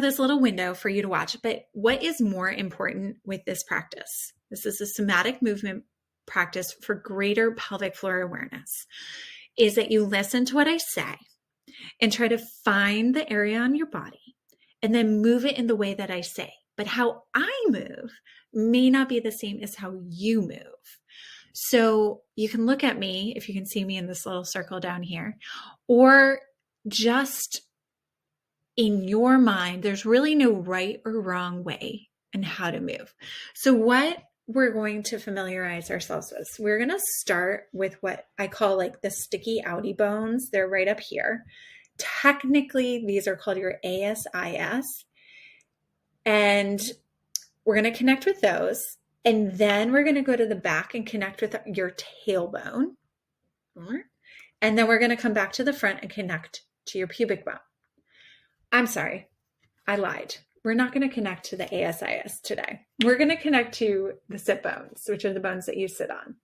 this little window for you to watch. But what is more important with this practice? This is a somatic movement practice for greater pelvic floor awareness, is that you listen to what I say and try to find the area on your body and then move it in the way that I say. But how I move may not be the same as how you move. So you can look at me, if you can see me in this little circle down here, or just in your mind, there's really no right or wrong way in how to move. So what we're going to familiarize ourselves with, we're going to start with what I call like the sticky outie bones. They're right up here. Technically, these are called your ASIS. And we're going to connect with those. And then we're going to go to the back and connect with your tailbone. And then we're going to come back to the front and connect to your pubic bone. I'm sorry, I lied. We're not going to connect to the ASIS today. We're going to connect to the sit bones, which are the bones that you sit on.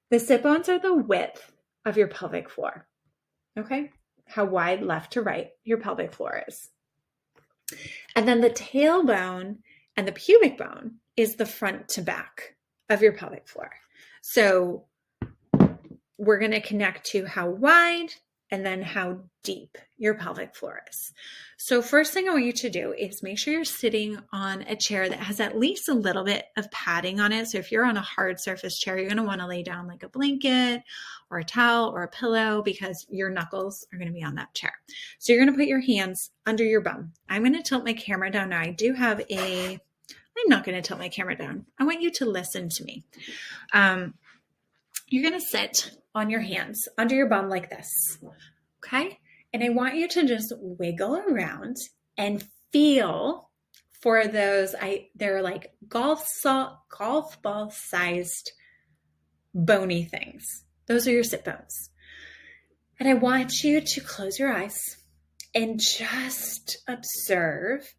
The sit bones are the width of your pelvic floor. Okay? How wide left to right your pelvic floor is. And then the tailbone and the pubic bone is the front to back of your pelvic floor. So we're going to connect to how wide and then how deep your pelvic floor is. So first thing I want you to do is make sure you're sitting on a chair that has at least a little bit of padding on it. So if you're on a hard surface chair, you're going to want to lay down like a blanket or a towel or a pillow because your knuckles are going to be on that chair. So you're going to put your hands under your bum. I'm going to tilt my camera down now. I'm not going to tilt my camera down. I want you to listen to me. You're going to sit on your hands under your bum like this, okay? And I want you to just wiggle around and feel for those, they're like golf ball sized bony things. Those are your sit bones. And I want you to close your eyes and just observe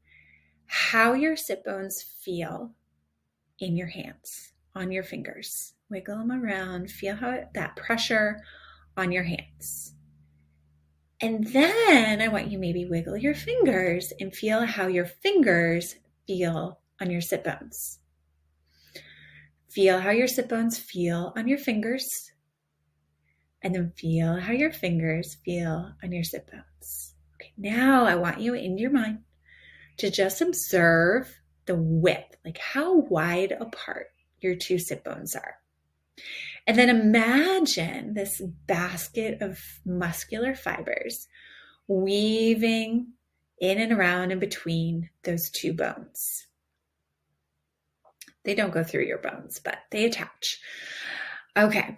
how your sit bones feel in your hands, on your fingers. Wiggle them around, feel that pressure on your hands. And then I want you maybe wiggle your fingers and feel how your fingers feel on your sit bones. Feel how your sit bones feel on your fingers. And then feel how your fingers feel on your sit bones. Okay, now I want you in your mind to just observe the width, like how wide apart your two sit bones are. And then imagine this basket of muscular fibers weaving in and around and between those two bones. They don't go through your bones, but they attach. Okay,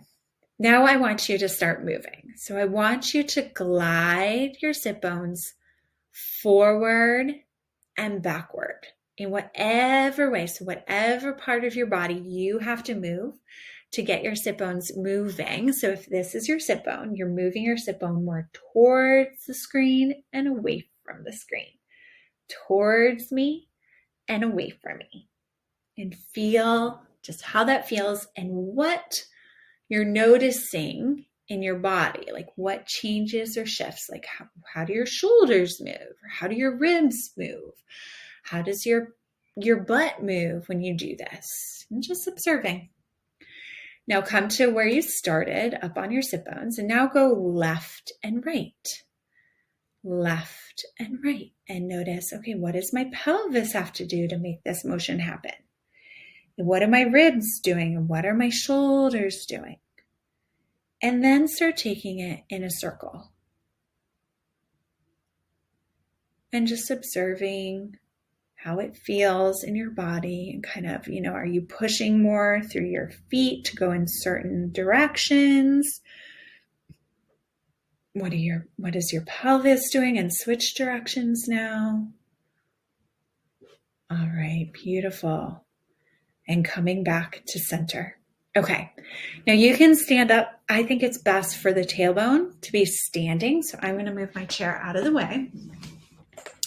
now I want you to start moving. So I want you to glide your sit bones forward and backward in whatever way. So whatever part of your body you have to move to get your sit bones moving. So if this is your sit bone, you're moving your sit bone more towards the screen and away from the screen. Towards me and away from me. And feel just how that feels and what you're noticing in your body. Like what changes or shifts. Like how do your shoulders move? Or how do your ribs move? How does your butt move when you do this? And just observing. Now come to where you started, up on your sit bones, and now go left and right. Left and right. And notice, okay, what does my pelvis have to do to make this motion happen? And what are my ribs doing? And what are my shoulders doing? And then start taking it in a circle. And just observing how it feels in your body and kind of, are you pushing more through your feet to go in certain directions? What is your pelvis doing and switch directions now? All right, beautiful. And coming back to center. Okay, now you can stand up. I think it's best for the tailbone to be standing. So I'm going to move my chair out of the way.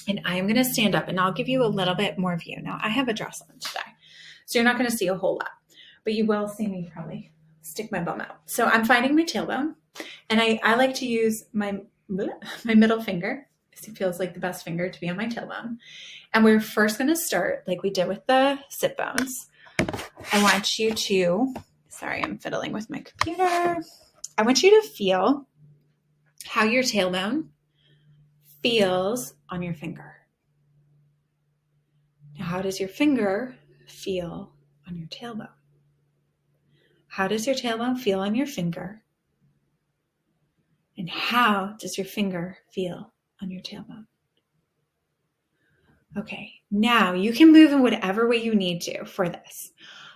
And I'm going to stand up and I'll give you a little bit more view. Now I have a dress on today, so you're not going to see a whole lot, but you will see me probably stick my bum out. So I'm finding my tailbone and I like to use my middle finger. feels like the best finger to be on my tailbone. And we're first going to start like we did with the sit bones. I want you to, sorry, I'm fiddling with my computer. I want you to feel how your tailbone feels on your finger. Now, how does your finger feel on your tailbone? How does your tailbone feel on your finger? And how does your finger feel on your tailbone? Okay, now you can move in whatever way you need to for this.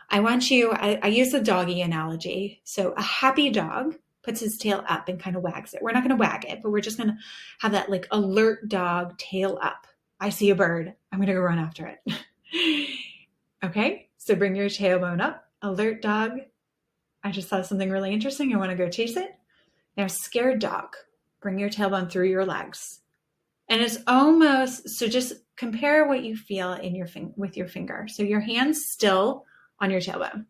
I want you, I use the doggy analogy. So a happy dog puts his tail up and kind of wags it. We're not going to wag it, but we're just going to have that like alert dog tail up. I see a bird. I'm going to go run after it. Okay, so bring your tailbone up. Alert dog. I just saw something really interesting. I want to go chase it. Now, scared dog. Bring your tailbone through your legs. And it's almost, so just compare what you feel in your with your finger. So your hand's still on your tailbone.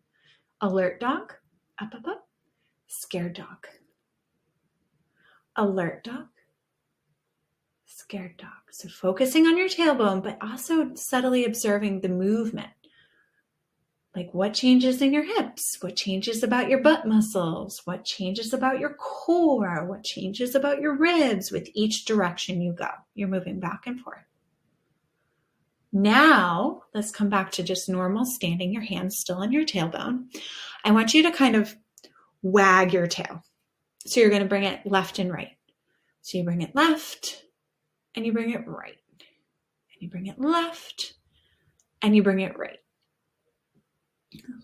Alert dog, up, up, up. Scared dog. Alert dog. Scared dog. So focusing on your tailbone, but also subtly observing the movement. Like what changes in your hips? What changes about your butt muscles? What changes about your core? What changes about your ribs with each direction you go? You're moving back and forth. Now, let's come back to just normal standing, your hands still on your tailbone. I want you to kind of wag your tail. So you're going to bring it left and right. So you bring it left and you bring it right. And you bring it left and you bring it right.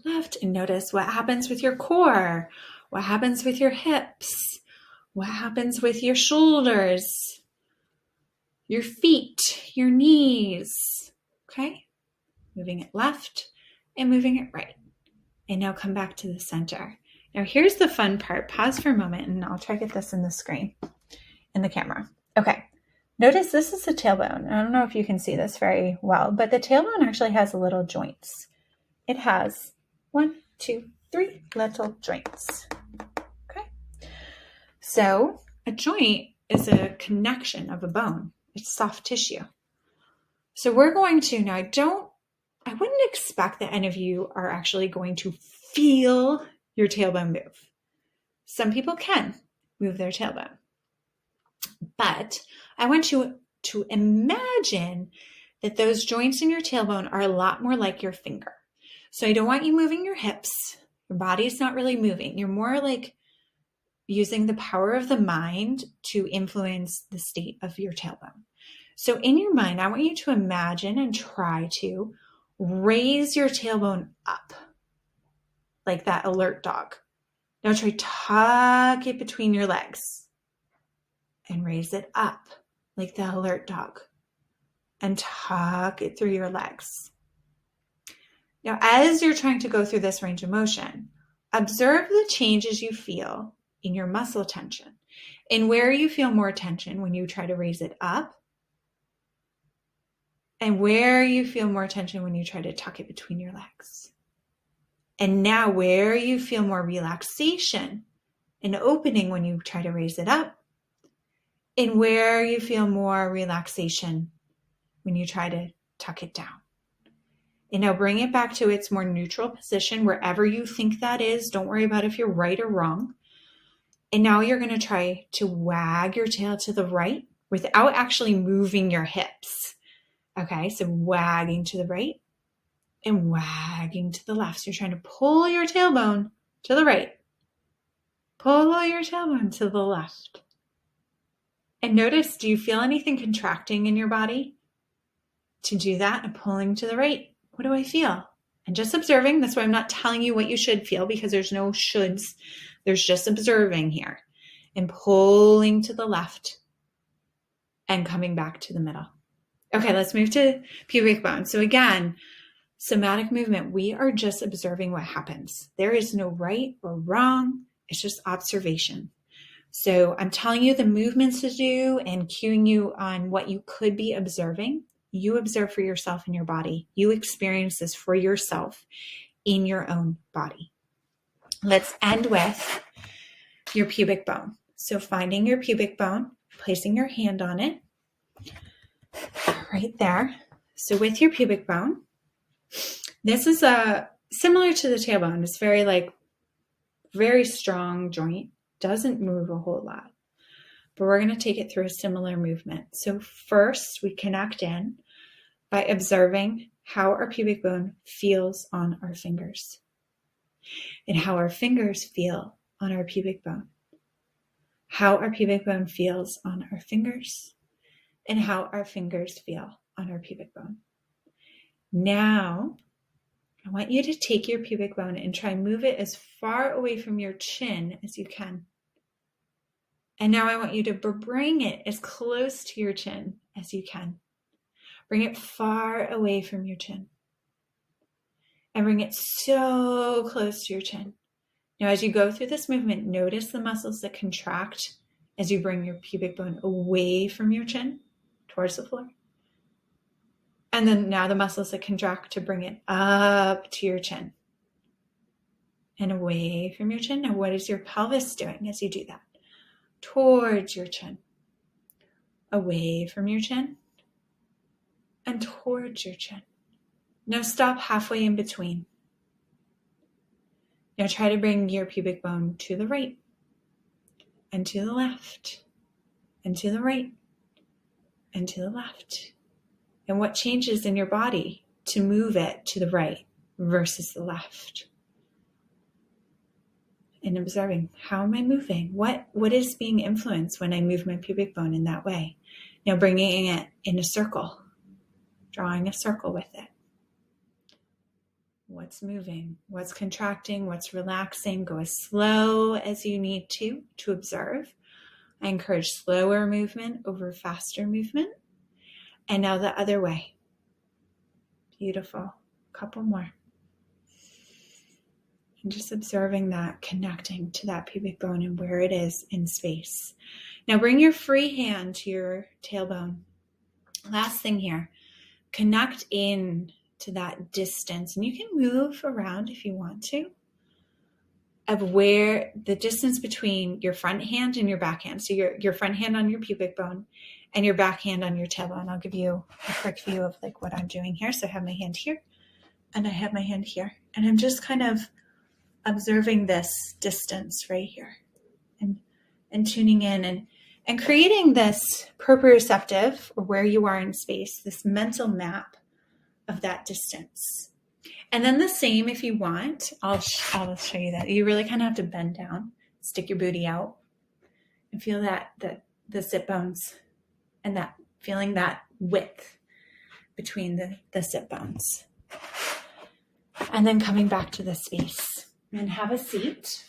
Left, and notice what happens with your core, what happens with your hips, what happens with your shoulders, your feet, your knees. Okay, moving it left and moving it right. And now come back to the center. Now here's the fun part. Pause for a moment and I'll try to get this in the screen, in the camera. Okay, notice this is the tailbone. I don't know if you can see this very well, but the tailbone actually has little joints. It has 1, 2, 3 little joints. Okay. So a joint is a connection of a bone. It's soft tissue. So we're going to, now I wouldn't expect that any of you are actually going to feel your tailbone move. Some people can move their tailbone. But I want you to imagine that those joints in your tailbone are a lot more like your finger. So I don't want you moving your hips. Your body's not really moving. You're more like using the power of the mind to influence the state of your tailbone. So in your mind, I want you to imagine and try to raise your tailbone up like that alert dog. Now try tuck it between your legs and raise it up like the alert dog and tuck it through your legs. Now, as you're trying to go through this range of motion, observe the changes you feel in your muscle tension and where you feel more tension when you try to raise it up and where you feel more tension when you try to tuck it between your legs. And now where you feel more relaxation and opening when you try to raise it up and where you feel more relaxation when you try to tuck it down. And now bring it back to its more neutral position, wherever you think that is. Don't worry about if you're right or wrong. And now you're going to try to wag your tail to the right without actually moving your hips. Okay, so wagging to the right and wagging to the left. So you're trying to pull your tailbone to the right. Pull your tailbone to the left. And notice, do you feel anything contracting in your body to do that and pulling to the right? What do I feel? And just observing. That's why I'm not telling you what you should feel because there's no shoulds. There's just observing here and pulling to the left and coming back to the middle. Okay, let's move to pubic bone. So again, somatic movement, we are just observing what happens. There is no right or wrong. It's just observation. So I'm telling you the movements to do and cueing you on what you could be observing. You observe for yourself in your body. You experience this for yourself in your own body. Let's end with your pubic bone. So finding your pubic bone, placing your hand on it, right there. So with your pubic bone, this is similar to the tailbone. It's very strong joint, doesn't move a whole lot, but we're going to take it through a similar movement. So first we connect in by observing how our pubic bone feels on our fingers and how our fingers feel on our pubic bone, how our pubic bone feels on our fingers and how our fingers feel on our pubic bone. Now, I want you to take your pubic bone and try and move it as far away from your chin as you can. And now I want you to bring it as close to your chin as you can. Bring it far away from your chin. And bring it so close to your chin. Now, as you go through this movement, notice the muscles that contract as you bring your pubic bone away from your chin towards the floor. And then now the muscles that contract to bring it up to your chin and away from your chin. Now, what is your pelvis doing as you do that? Towards your chin, away from your chin, and towards your chin. Now stop halfway in between. Now try to bring your pubic bone to the right, and to the left, and to the right, and to the left. And what changes in your body to move it to the right versus the left? And observing, how am I moving? What is being influenced when I move my pubic bone in that way? Now bringing it in a circle, drawing a circle with it. What's moving? What's contracting? What's relaxing? Go as slow as you need to observe. I encourage slower movement over faster movement. And now the other way. Beautiful. A couple more. And just observing that, connecting to that pubic bone and where it is in space. Now bring your free hand to your tailbone. Last thing here, connect in to that distance. And you can move around if you want to, of where the distance between your front hand and your back hand. So your front hand on your pubic bone and your back hand on your tailbone. I'll give you a quick view of what I'm doing here. So I have my hand here and I have my hand here. And I'm just kind of observing this distance right here and tuning in and creating this proprioceptive, or where you are in space, this mental map of that distance. And then the same if you want. I'll show you that. You really kind of have to bend down, stick your booty out, and feel the sit bones and that feeling that width between the sit bones. And then coming back to the space and have a seat.